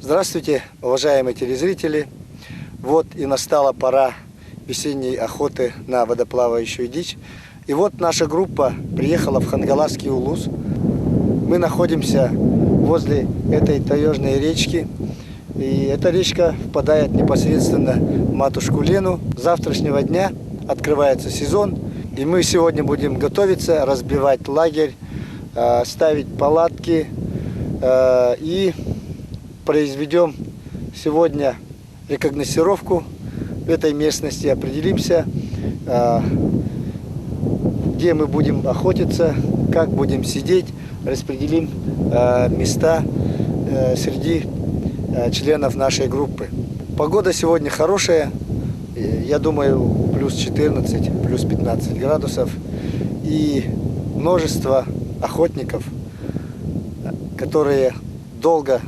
Здравствуйте, уважаемые телезрители! Вот и настала пора весенней охоты на водоплавающую дичь. И вот наша группа приехала в Хангаласский улус. Мы находимся возле этой таежной речки. И эта речка впадает непосредственно в матушку Лену. С завтрашнего дня открывается сезон. И мы сегодня будем готовиться, разбивать лагерь, ставить палатки и произведем сегодня рекогносцировку в этой местности, определимся, где мы будем охотиться, как будем сидеть, распределим места среди членов нашей группы. Погода сегодня хорошая, я думаю, плюс 14, плюс 15 градусов, и множество охотников, которые долго,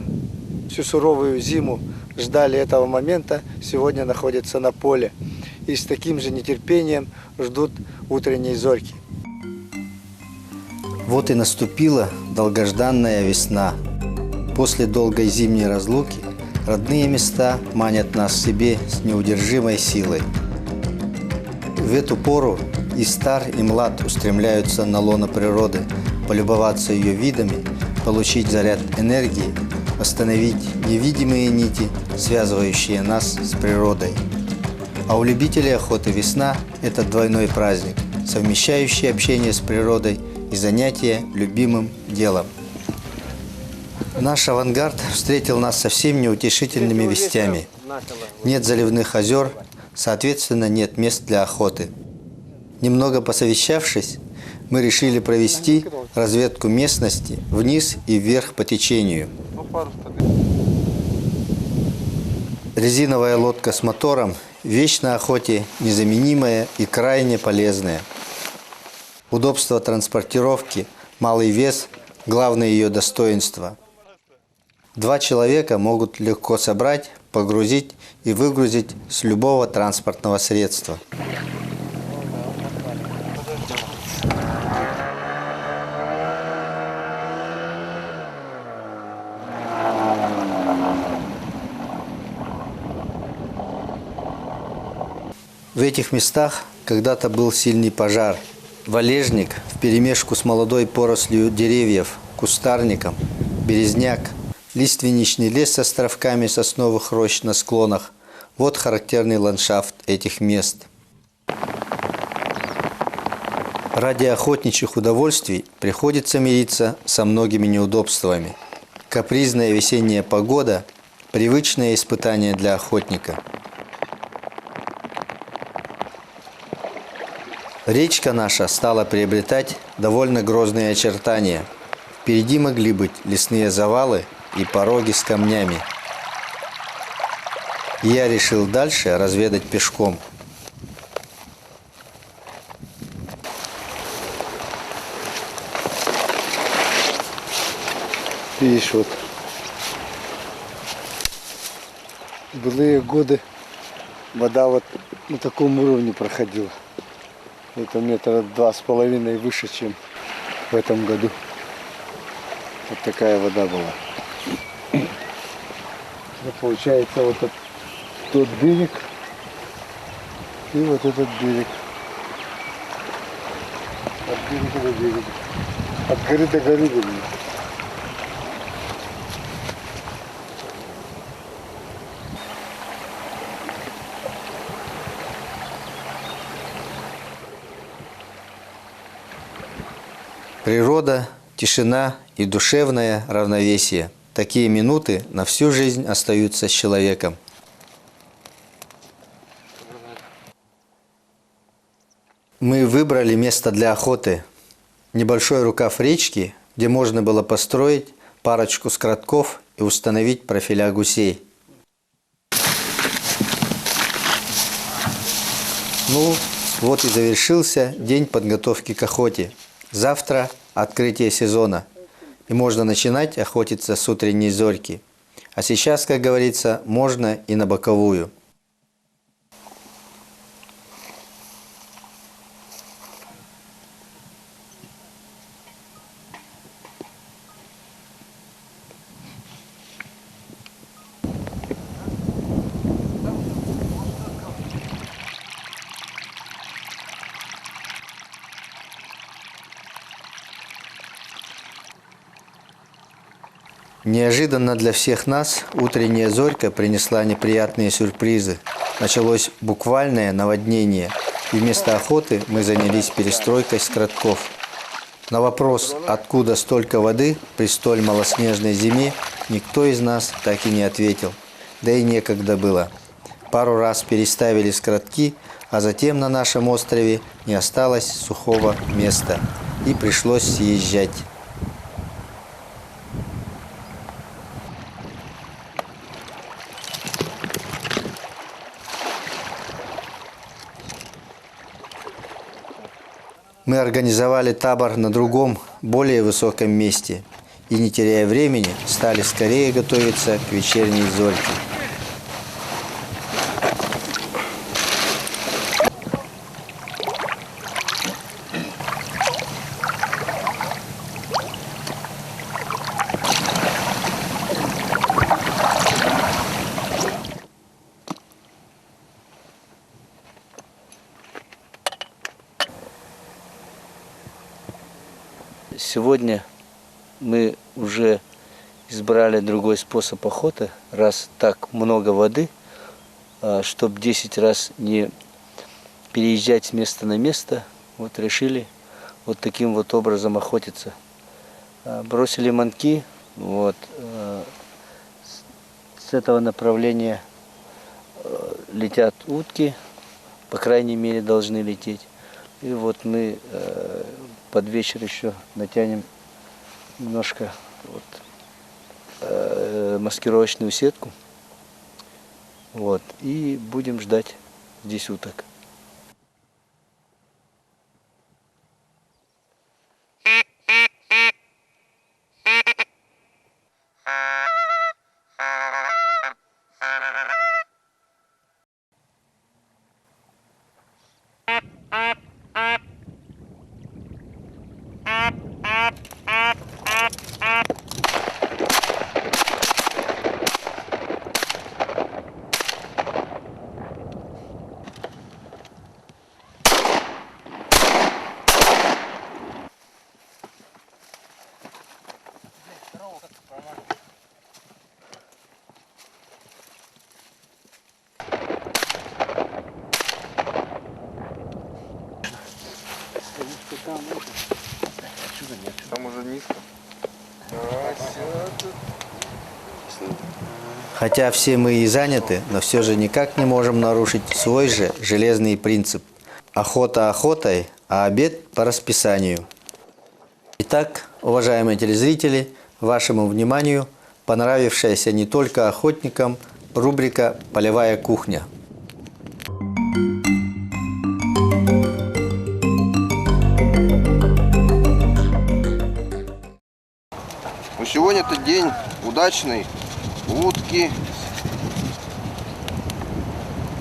всю суровую зиму ждали этого момента, сегодня находятся на поле и с таким же нетерпением ждут утренней зорьки. Вот и наступила долгожданная весна. После долгой зимней разлуки родные места манят нас к себе с неудержимой силой. В эту пору и стар, и млад устремляются на лоно природы, полюбоваться ее видами, получить заряд энергии, восстановить невидимые нити, связывающие нас с природой. А у любителей охоты весна – это двойной праздник, совмещающий общение с природой и занятие любимым делом. Наш авангард встретил нас совсем неутешительными вестями. Нет заливных озер, соответственно, нет мест для охоты. Немного посовещавшись, мы решили провести разведку местности вниз и вверх по течению. Резиновая лодка с мотором – вещь на охоте незаменимая и крайне полезная. Удобство транспортировки, малый вес – главное ее достоинство. 2 человека могут легко собрать, погрузить и выгрузить с любого транспортного средства. В этих местах когда-то был сильный пожар. Валежник вперемешку с молодой порослью деревьев, кустарником, березняк, лиственничный лес с островками сосновых рощ на склонах. Вот характерный ландшафт этих мест. Ради охотничьих удовольствий приходится мириться со многими неудобствами. Капризная весенняя погода – привычное испытание для охотника. Речка наша стала приобретать довольно грозные очертания. Впереди могли быть лесные завалы и пороги с камнями. Я решил дальше разведать пешком. Видишь, вот в былые годы вода вот на таком уровне проходила. Это 2,5 метра выше, чем в этом году. Вот такая вода была. Это получается вот тот берег и вот этот берег. От берега до берега. От горы до горы. Природа, тишина и душевное равновесие. Такие минуты на всю жизнь остаются с человеком. Мы выбрали место для охоты. Небольшой рукав речки, где можно было построить парочку скротков и установить профиля гусей. Ну, вот и завершился день подготовки к охоте. Завтра открытие сезона, и можно начинать охотиться с утренней зорьки. А сейчас, как говорится, можно и на боковую. Неожиданно для всех нас утренняя зорька принесла неприятные сюрпризы. Началось буквальное наводнение, и вместо охоты мы занялись перестройкой скротков. На вопрос, откуда столько воды при столь малоснежной зиме, никто из нас так и не ответил. Да и некогда было. Пару раз переставили скротки, а затем на нашем острове не осталось сухого места, и пришлось съезжать. Мы организовали табор на другом, более высоком месте и, не теряя времени, стали скорее готовиться к вечерней зорьке. Сегодня мы уже избрали другой способ охоты, раз так много воды, чтобы 10 раз не переезжать с места на место, вот решили вот таким вот образом охотиться. Бросили манки, вот, с этого направления летят утки, по крайней мере должны лететь. И вот мы под вечер еще натянем немножко вот, маскировочную сетку. Вот, и будем ждать здесь уток. Там уже низко. Хотя все мы и заняты, но все же никак не можем нарушить свой же железный принцип. Охота охотой, а обед по расписанию. Итак, уважаемые телезрители, вашему вниманию понравившаяся не только охотникам рубрика «Полевая кухня». Ну, сегодня-то день удачный. Утки.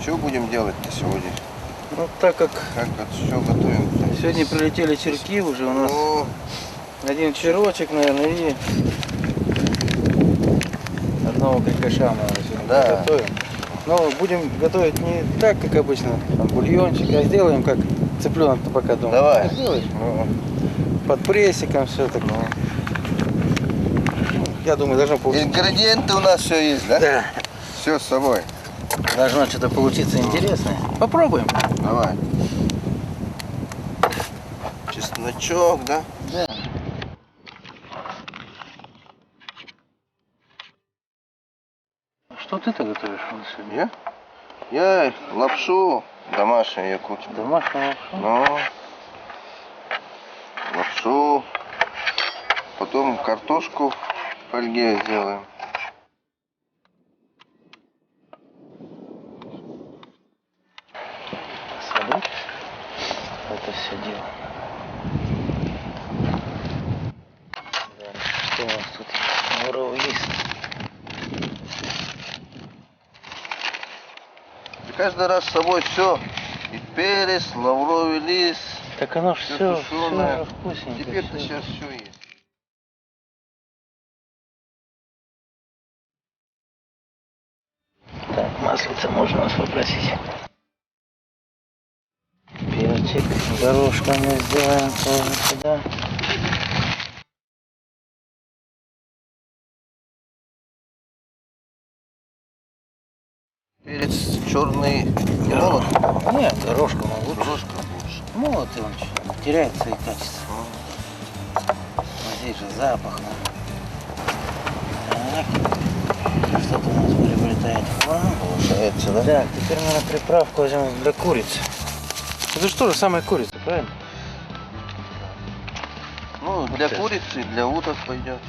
Что будем делать-то сегодня? Ну, так как Что готовим? сегодня прилетели черки уже у нас, О, один черочек, наверное, и одного крикоша мы сегодня Да. готовим. Но будем готовить не так, как обычно, там, бульончик, а сделаем как цыпленок-то пока дома. Давай. Сделаешь? ну, Под прессиком все так. Я думаю, должно получиться. ингредиенты у нас все есть, да? Да. Все с собой. Должно что-то получиться интересное. Попробуем. Давай. Чесночок, да? Да. Что ты-то готовишь сегодня? Я лапшу домашнюю якутскую. Домашнего лапшу? Ну, лапшу. Потом картошку в фольге сделаем. Садок. Это все дело. Да, что у нас тут? Лавровый лист. И каждый раз с собой все. И перец, лавровый лист. Так оно ж Всё все тушёное. вкусненько. Теперь-то всё. сейчас все есть. Так, маслица можно вас попросить. Перчик горошками сделаем тоже сюда. черный молот. Нет, дорожка лучше. Дорожка лучше. Молот он теряет свои качества. Вот здесь же запах. Так. Что-то у нас вылетает в план. Получается, да? Так, теперь, наверное, приправку возьмем для курицы. Это же тоже самая курица, правильно? Ну, для курицы, для уток пойдет.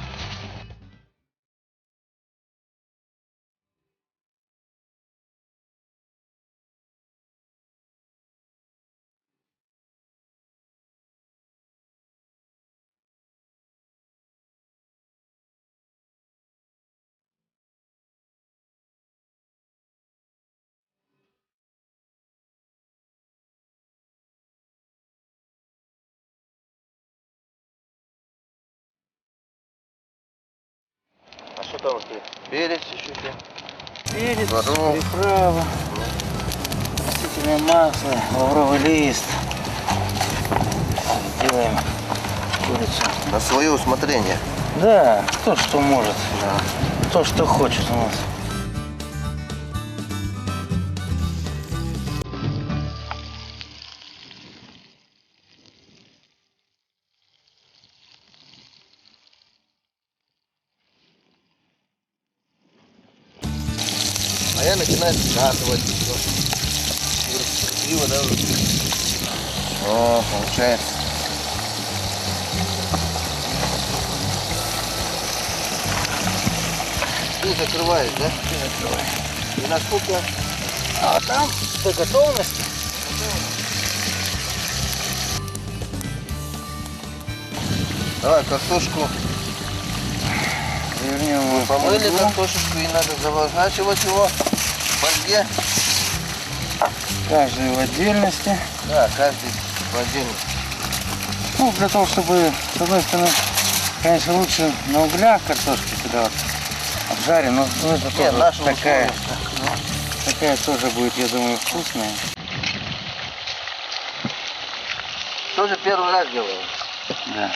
А что там? Перец еще? Перец, Здорово. приправа, растительное масло, лавровый лист. Делаем курицу. На свое усмотрение. Да, кто что может. Кто что хочет у нас. А я начинаю скатывать. Красиво, да? О, получается. Ты закрываешь, да? Закрывай. И насколько? А там до готовности. Давай картошку. Вернем его в Помыли фольгу. картошечку и надо заворачивать его в фольге. Каждый в отдельности. Да, каждый в отдельности. Ну, для того, чтобы, с одной стороны, конечно, лучше на углях картошки сюда вот обжарим, но это Нет, тоже наша такая тоже будет, я думаю, вкусная. Тоже первый раз делаем. Да.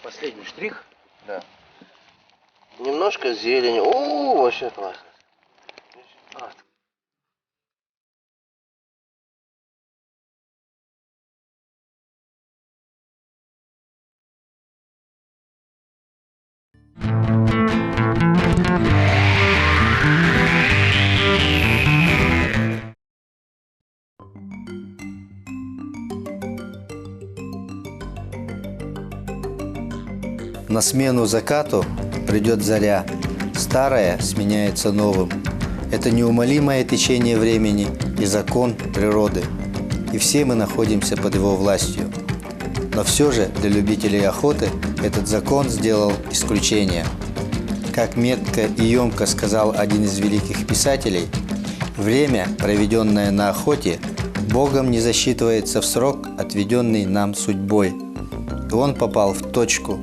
Последний штрих. Да. Немножко зелени. О, вообще классно. На смену закату придет заря, старое сменяется новым. Это неумолимое течение времени и закон природы, и все мы находимся под его властью. Но все же для любителей охоты этот закон сделал исключение. Как метко и емко сказал один из великих писателей, время, проведенное на охоте, Богом не засчитывается в срок, отведенный нам судьбой. И он попал в точку.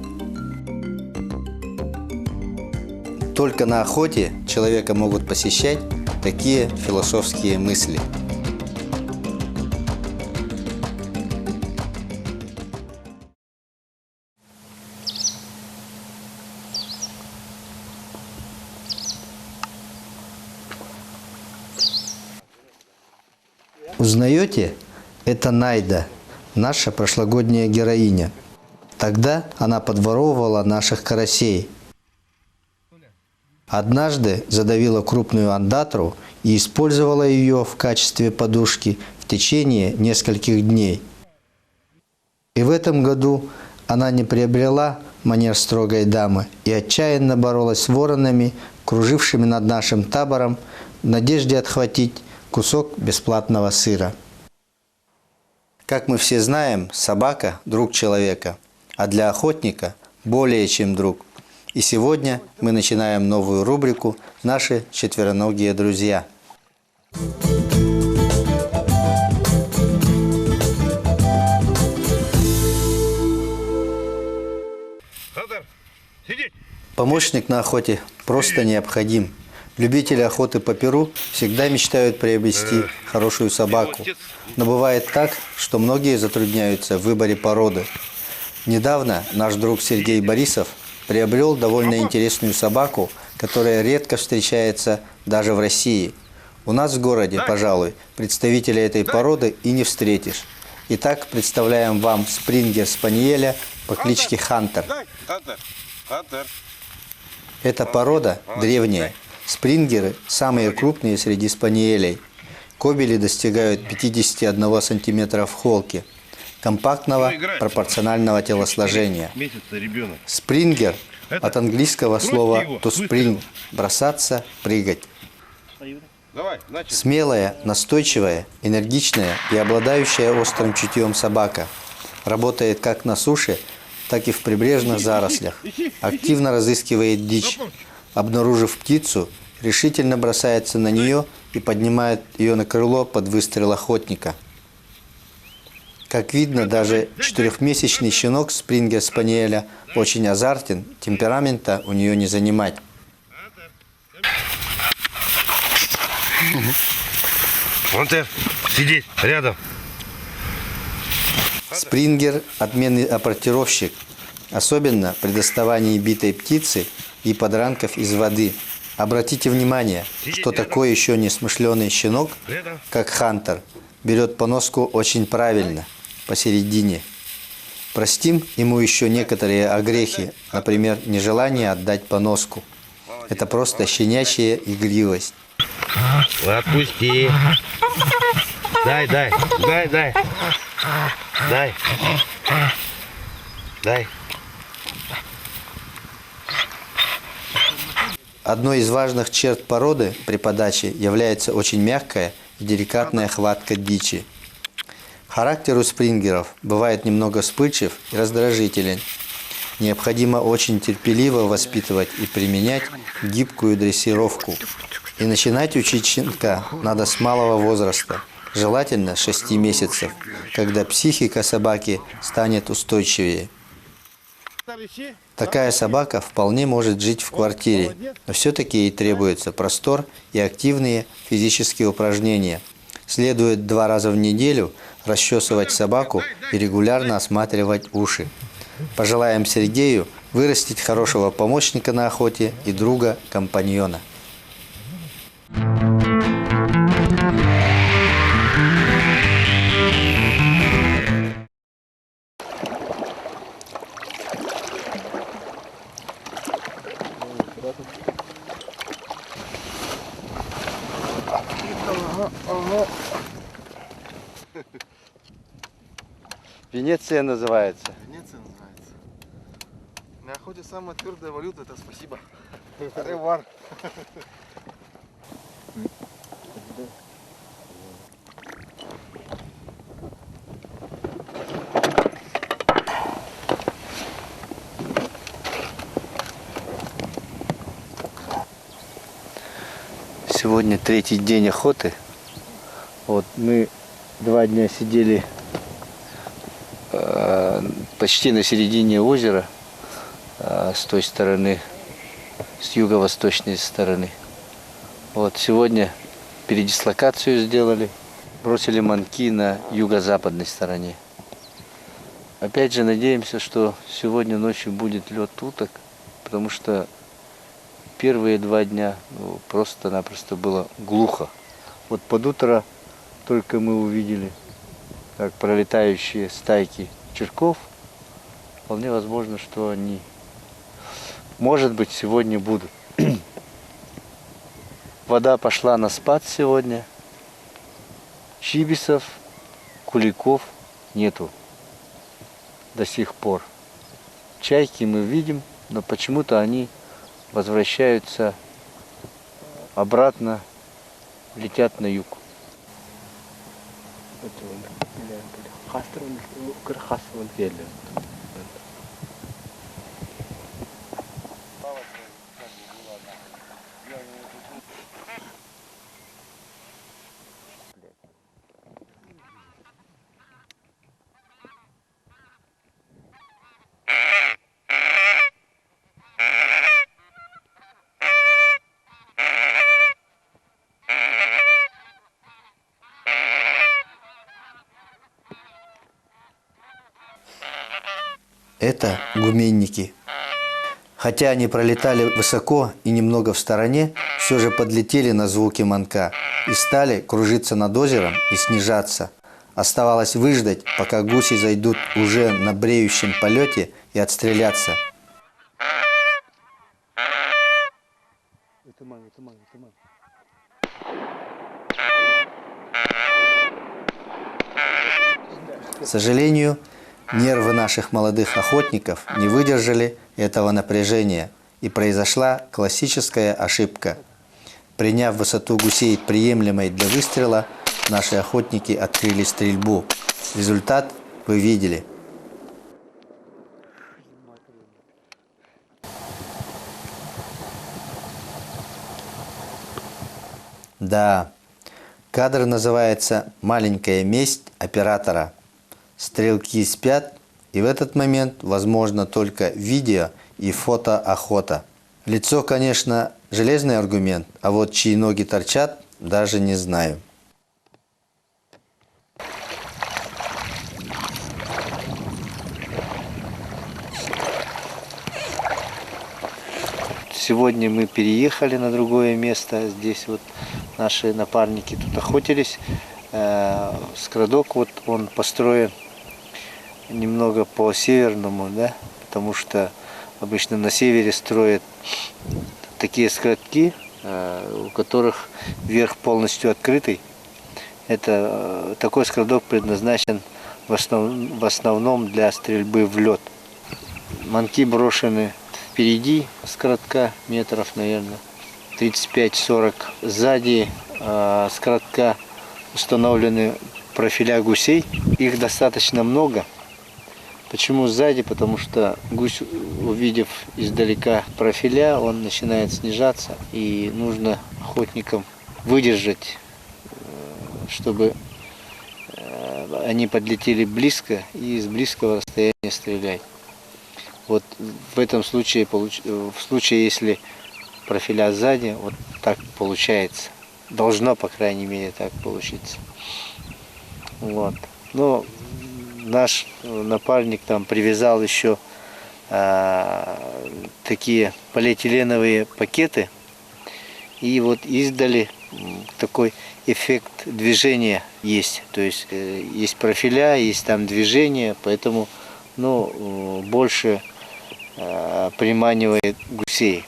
Только на охоте человека могут посещать такие философские мысли. Узнаете? Это Найда, наша прошлогодняя героиня. Тогда она подворовывала наших карасей. Однажды задавила крупную андатру и использовала ее в качестве подушки в течение нескольких дней. И в этом году она не приобрела манер строгой дамы и отчаянно боролась с воронами, кружившими над нашим табором в надежде отхватить кусок бесплатного сыра. Как мы все знаем, собака – друг человека, а для охотника более чем друг. И сегодня мы начинаем новую рубрику «Наши четвероногие друзья». Помощник на охоте просто необходим. Любители охоты по перу всегда мечтают приобрести хорошую собаку. Но бывает так, что многие затрудняются в выборе породы. Недавно наш друг Сергей Борисов приобрел довольно интересную собаку, которая редко встречается даже в России. У нас в городе, пожалуй, представителя этой породы и не встретишь. Итак, представляем вам спрингер-спаниеля по кличке Хантер. Эта порода древняя. Спрингеры – самые крупные среди спаниелей. Кобели достигают 51 см в холке, компактного пропорционального телосложения. Спрингер от английского слова to spring – бросаться, прыгать. Смелая, настойчивая, энергичная и обладающая острым чутьем собака. Работает как на суше, так и в прибрежных зарослях. Активно разыскивает дичь. Обнаружив птицу, решительно бросается на нее и поднимает ее на крыло под выстрел охотника. Как видно, даже 4-месячный щенок спрингер-спаниеля очень азартен, темперамента у нее не занимать. Вон ты, сидеть рядом. Спрингер – отменный апортировщик, особенно при доставании битой птицы и подранков из воды. Обратите внимание, что такой еще несмышленый щенок, как Хантер, берет поноску очень правильно, посередине. Простим ему еще некоторые огрехи, например, нежелание отдать поноску. Это просто щенячья игривость. Отпусти. Дай. Одной из важных черт породы при подаче является очень мягкая и деликатная хватка дичи. Характер у спрингеров бывает немного вспыльчив и раздражителен. Необходимо очень терпеливо воспитывать и применять гибкую дрессировку. И начинать учить щенка надо с малого возраста, желательно с 6 месяцев, когда психика собаки станет устойчивее. Такая собака вполне может жить в квартире, но все-таки ей требуется простор и активные физические упражнения. Следует 2 раза в неделю расчесывать собаку и регулярно осматривать уши. Пожелаем Сергею вырастить хорошего помощника на охоте и друга-компаньона. Венеция называется. Венеция называется. На охоте самая твердая валюта — это спасибо. Ревар. Сегодня 3-й день охоты. Вот мы 2 дня сидели почти на середине озера, с той стороны, с юго-восточной стороны. Вот сегодня передислокацию сделали, бросили манки на юго-западной стороне. Опять же надеемся, что сегодня ночью будет лед уток, потому что первые 2 дня просто-напросто было глухо. Вот под утро только мы увидели, как пролетающие стайки черков. Вполне возможно, что они, может быть, сегодня будут. Вода пошла на спад сегодня. Чибисов, куликов нету до сих пор. Чайки мы видим, но почему-то они возвращаются обратно, летят на юг. Это гуменники. Хотя они пролетали высоко и немного в стороне, все же подлетели на звуки манка и стали кружиться над озером и снижаться. Оставалось выждать, пока гуси зайдут уже на бреющем полете и отстреляться. К сожалению, нервы наших молодых охотников не выдержали этого напряжения, и произошла классическая ошибка. Приняв высоту гусей приемлемой для выстрела, наши охотники открыли стрельбу. Результат вы видели. Да, кадр называется «Маленькая месть оператора». Стрелки спят, и в этот момент возможно только видео и фотоохота. Лицо, конечно, железный аргумент, а вот чьи ноги торчат, даже не знаю. Сегодня мы переехали на другое место. Здесь вот наши напарники тут охотились. Скрадок вот он построен немного по северному, да, потому что обычно на севере строят такие скрадки, у которых верх полностью открытый. Это такой скрадок предназначен в основном для стрельбы в лед. Манки брошены впереди скрадка метров, наверное, 35-40. Сзади скрадка установлены профиля гусей. Их достаточно много. Почему сзади? Потому что гусь, увидев издалека профиля, он начинает снижаться. И нужно охотникам выдержать, чтобы они подлетели близко и с близкого расстояния стрелять. Вот в этом случае, в случае, если профиля сзади, вот так получается. Должно, по крайней мере, так получиться. Вот. Но наш напарник там привязал еще такие полиэтиленовые пакеты. И вот издали такой эффект движения есть. То есть есть профиля, есть там движение, поэтому больше приманивает гусей.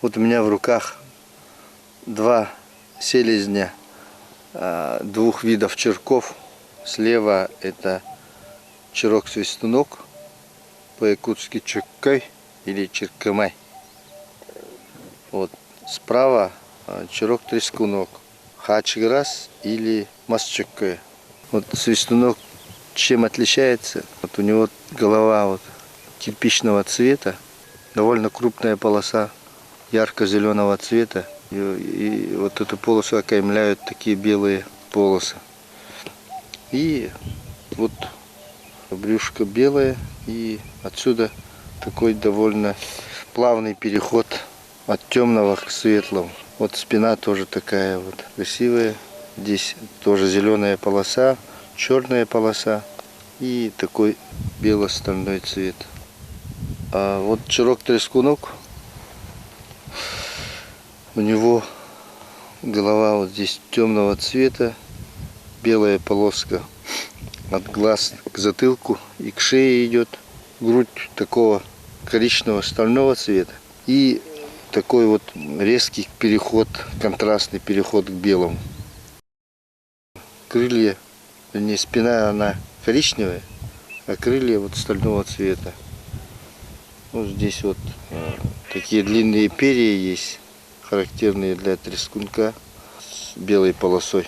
Вот у меня в руках два селезня двух видов черков. Слева это черок-свистунок, по-якутски чеккой или черкамай. Вот. Справа черок-трескунок, хачграс или масчеккой. Вот свистунок чем отличается? Вот у него голова вот кирпичного цвета, довольно крупная полоса ярко-зеленого цвета. И вот эту полосу окаймляют такие белые полосы. И вот брюшко белое, и отсюда такой довольно плавный переход от темного к светлому. Вот спина тоже такая вот красивая. Здесь тоже зеленая полоса, черная полоса и такой бело-стальной цвет. А вот черок-трескунок, у него Голова вот здесь темного цвета, белая полоска от глаз к затылку и к шее идет. Грудь такого коричневого стального цвета. И такой вот резкий переход, контрастный переход к белому. Крылья, вернее, спина она коричневая, а крылья вот стального цвета. Вот здесь вот такие длинные перья есть, характерные для трескунка, с белой полосой.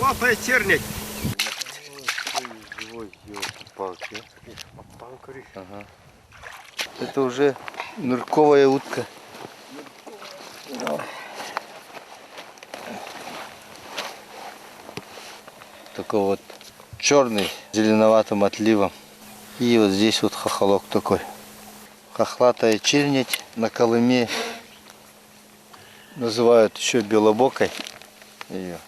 Лапая тернять. Ага. Это уже нырковая утка. Такой вот черный, зеленоватым отливом. И вот здесь вот хохолок такой. Хохлатая чернять на Колыме называют еще белобокой ее.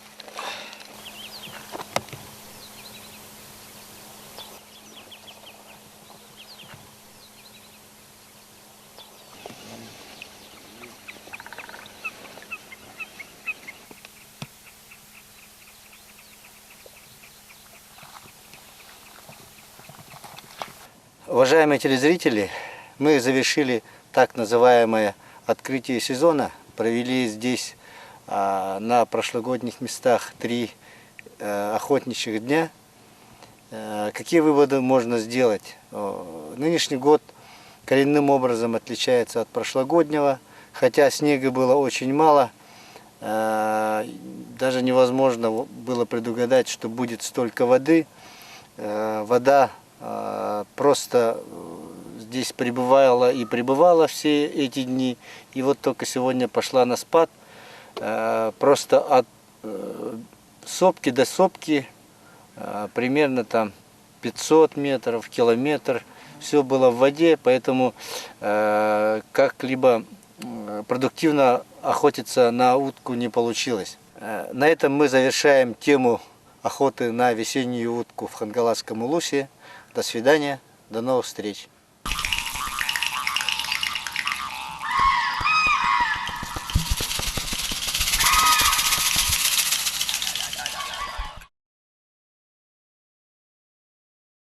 Уважаемые телезрители, мы завершили так называемое открытие сезона. Провели здесь на прошлогодних местах 3 охотничьих дня. Какие выводы можно сделать? Нынешний год коренным образом отличается от прошлогоднего. Хотя снега было очень мало, даже невозможно было предугадать, что будет столько воды. Вода просто здесь пребывала и пребывала все эти дни. И вот только сегодня пошла на спад. Просто от сопки до сопки примерно там 500 метров, километр. Все было в воде, поэтому как-либо продуктивно охотиться на утку не получилось. На этом мы завершаем тему охоты на весеннюю утку в Хангаласском улусе. До свидания, до новых встреч.